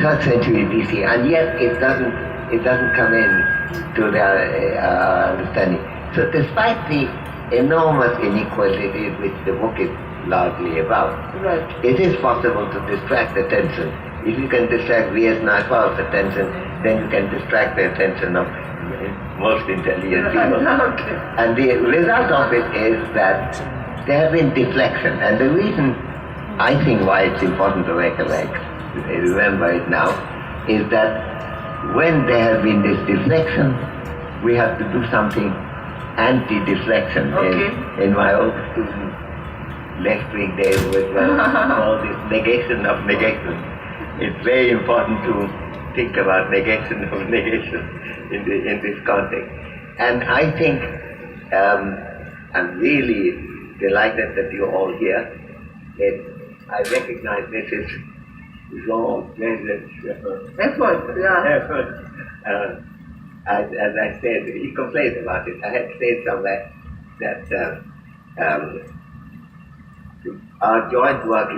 3rd century BC, and yet it doesn't come in to their understanding. So despite the enormous inequalities which the book is largely about, right, it is possible to distract attention. If you can distract V.S. Naipaul's attention, then you can distract the attention of most intelligent people. Okay. And the result of it is that there has been deflection. And the reason I think why it's important to recollect, remember it now, is that when there has been this deflection, we have to do something anti-deflection. Okay. In my old student lecturing days was called this negation of negation. It's very important to think about negation of negation in this context. And I think I'm really delighted that you're all here. I recognize this is your pleasure. Effort, yeah. Effort. As I said, he complains about it. I had said somewhere that our joint work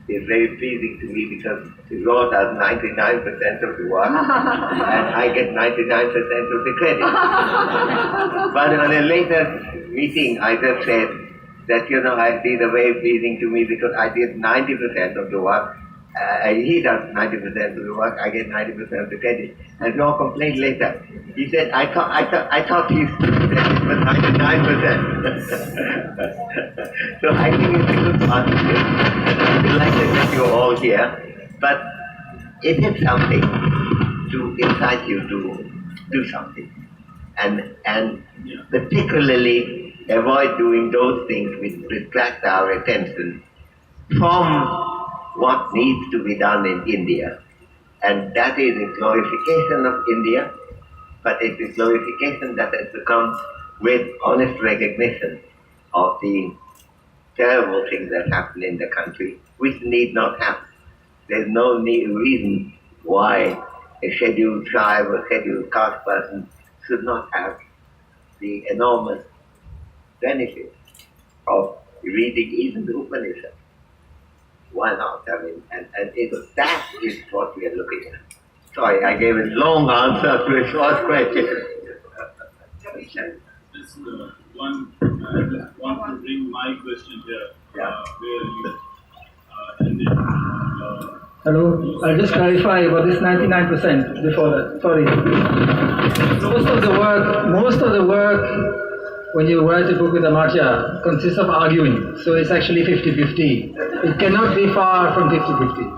is very pleasing to me because Ro does 99% of the work and I get 99% of the credit. But on a later meeting I just said that, it is very pleasing to me because I did 90% of the work. He does 90% of the work, I get 90% of the credit. And Ro complained later. He said, I thought he said it was 99%. So I think it's a good partnership. I'm delighted that you're all here. But it is something to incite you to do something. And particularly avoid doing those things which distract our attention from what needs to be done in India. And that is a glorification of India, but it's a glorification that has to come with honest recognition of the terrible things that happen in the country, which need not happen. There's no reason why a scheduled tribe or scheduled caste person should not have the enormous benefit of reading even the Upanishad. Why not? I mean, and that is what we are looking at. Sorry, I gave a long answer to a short question. Just I just want to bring my question here, where you ended. Hello, I'll just clarify about this 99% before that. Sorry. Most of the work when you write a book with Amartya consists of arguing, so it's actually 50-50. It cannot be far from 50-50.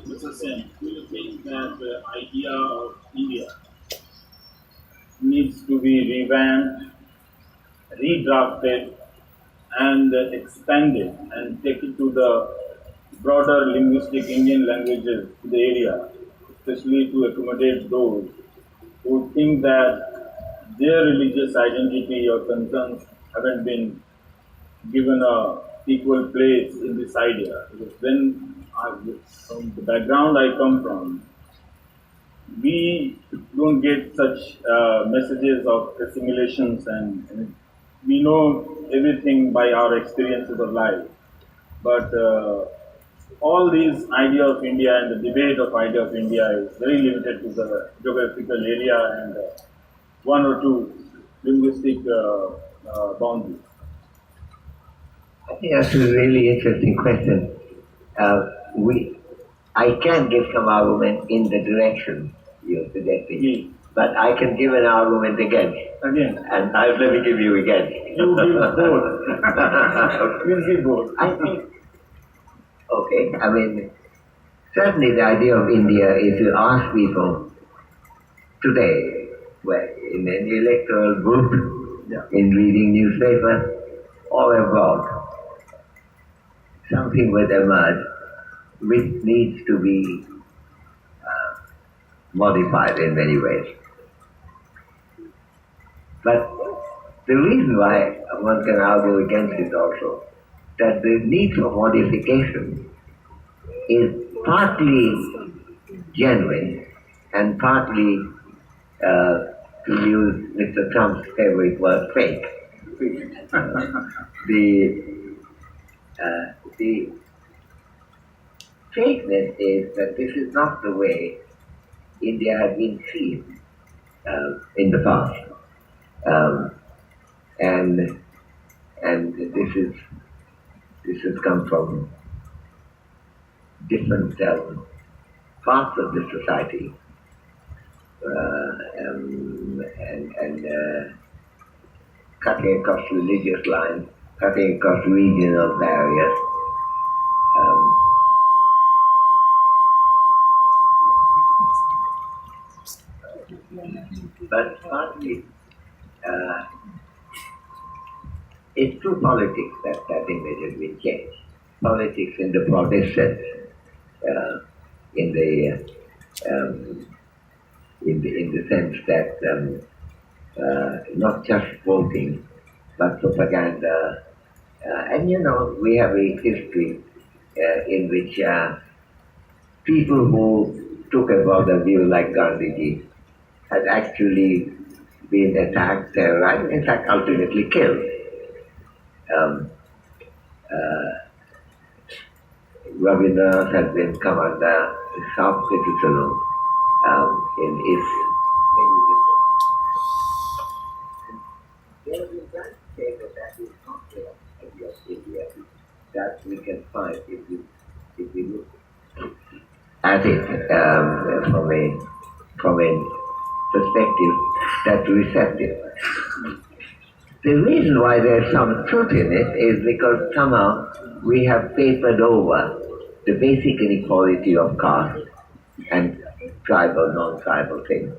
Mr. Sen, do you think that the idea of India needs to be revamped, redrafted, and expanded and take it to the broader linguistic Indian languages to the area, especially to accommodate those who think that their religious identity or concerns haven't been given a equal place in this idea? Because from the background I come from, we don't get such messages of assimilations and we know everything by our experiences of life. But all these idea of India and the debate of idea of India is very limited to the geographical area and one or two linguistic boundaries. I think that's a really interesting question. I can give some argument in the direction you're suggesting, but I can give an argument again. And let me give you again. You give both. Please give both. I think, okay, I mean, certainly the idea of India is to ask people today, in an electoral group, in reading newspapers, or abroad, something will emerge which needs to be modified in many ways. But the reason why one can argue against it also, that the need for modification is partly genuine and partly, to use Mr. Trump's favorite word, fake. the straightness is that this is not the way India had been seen in the past, and this has come from different parts of the society, and cutting across religious lines, cutting across regional barriers. But partly, it's through politics that image has been changed. Politics in the broadest sense, in the sense that not just voting, but propaganda. And we have a history in which people who took a broader view, like Gandhiji, had actually been attacked, terrorized, in fact, ultimately killed. Rabindranath has been come under sharp criticism in his many different. There we can say that is not the idea of India that we can find if we look at it from a perspective that's receptive. The reason why there's some truth in it is because somehow we have papered over the basic inequality of caste and tribal, non-tribal things.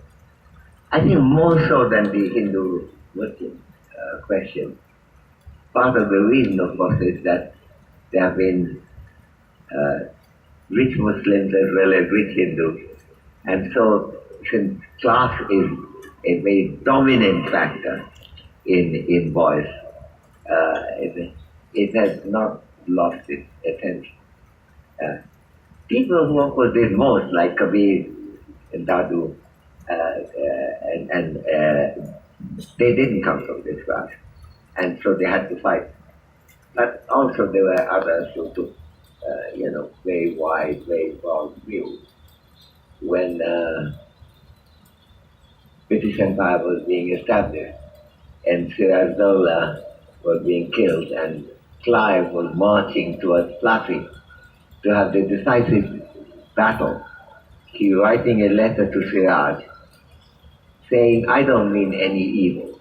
I think more so than the Hindu-Muslim question. Part of the reason, of course, is that there have been rich Muslims as well as rich Hindus, and so since class is a very dominant factor in voice, it has not lost its attention. People who of course did most, like Kabir and Dadu, and they didn't come from this class, and so they had to fight. But also there were others who took, very wide, very broad views. When British Empire was being established, and Siraj-Dowlah was being killed, and Clive was marching towards Plassey to have the decisive battle. He writing a letter to Siraj saying, I don't mean any evil.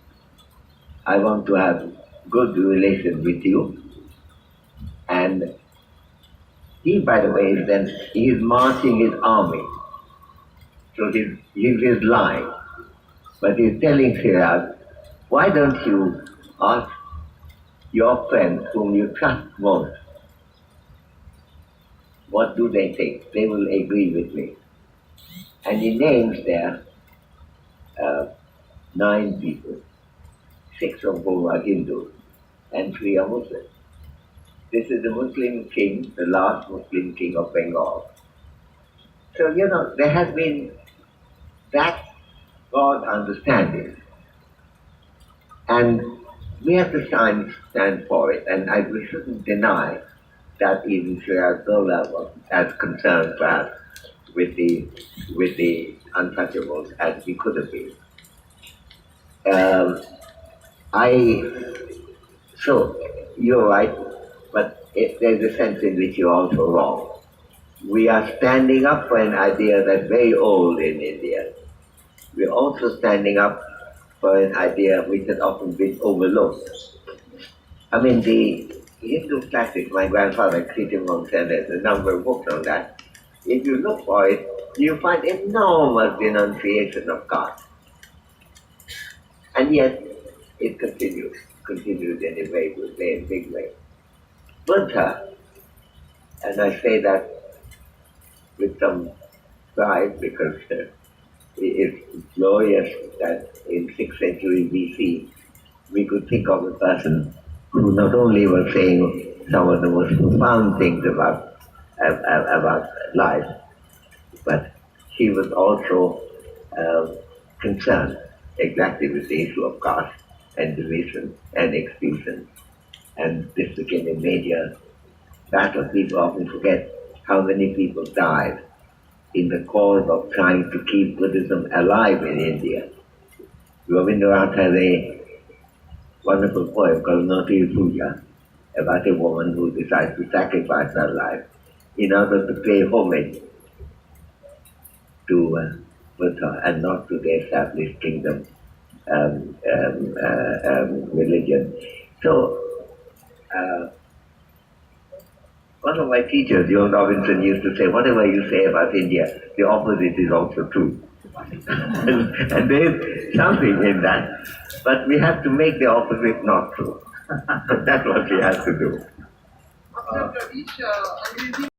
I want to have good relations with you. And he, by the way, he is marching his army. So he's lying. But he's telling Siraj, why don't you ask your friends whom you trust most, what do they think? They will agree with me. And he names there 9 people, 6 of whom are Hindus and 3 are Muslims. This is the Muslim king, the last Muslim king of Bengal. So, there has been that broad understanding. And we have to stand for it. And we shouldn't deny that even Siraj-Dowlah was as concerned perhaps with the untouchables as he could have been. So you're right, but there's a sense in which you're also wrong. We are standing up for an idea that's very old in India. We're also standing up for an idea which has often been overlooked. I mean, the Hindu classics, my grandfather, Kritimon, said there's a number of books on that. If you look for it, you find enormous denunciation of caste. And yet, it continues in a very good way, in a big way. Buddha, and I say that with some pride because it's glorious that in 6th century BC we could think of a person who not only was saying some of the most profound things about life, but he was also concerned exactly with the issue of caste and division and exclusion. And this became a major battle. People often forget how many people died in the cause of trying to keep Buddhism alive in India. Rabindranath has a wonderful poem called Noti Puja about a woman who decides to sacrifice her life in order to pay homage to Buddha and not to the established kingdom religion. So, one of my teachers, John Robinson, used to say, whatever you say about India, the opposite is also true. and there's something in that. But we have to make the opposite not true. That's what we have to do.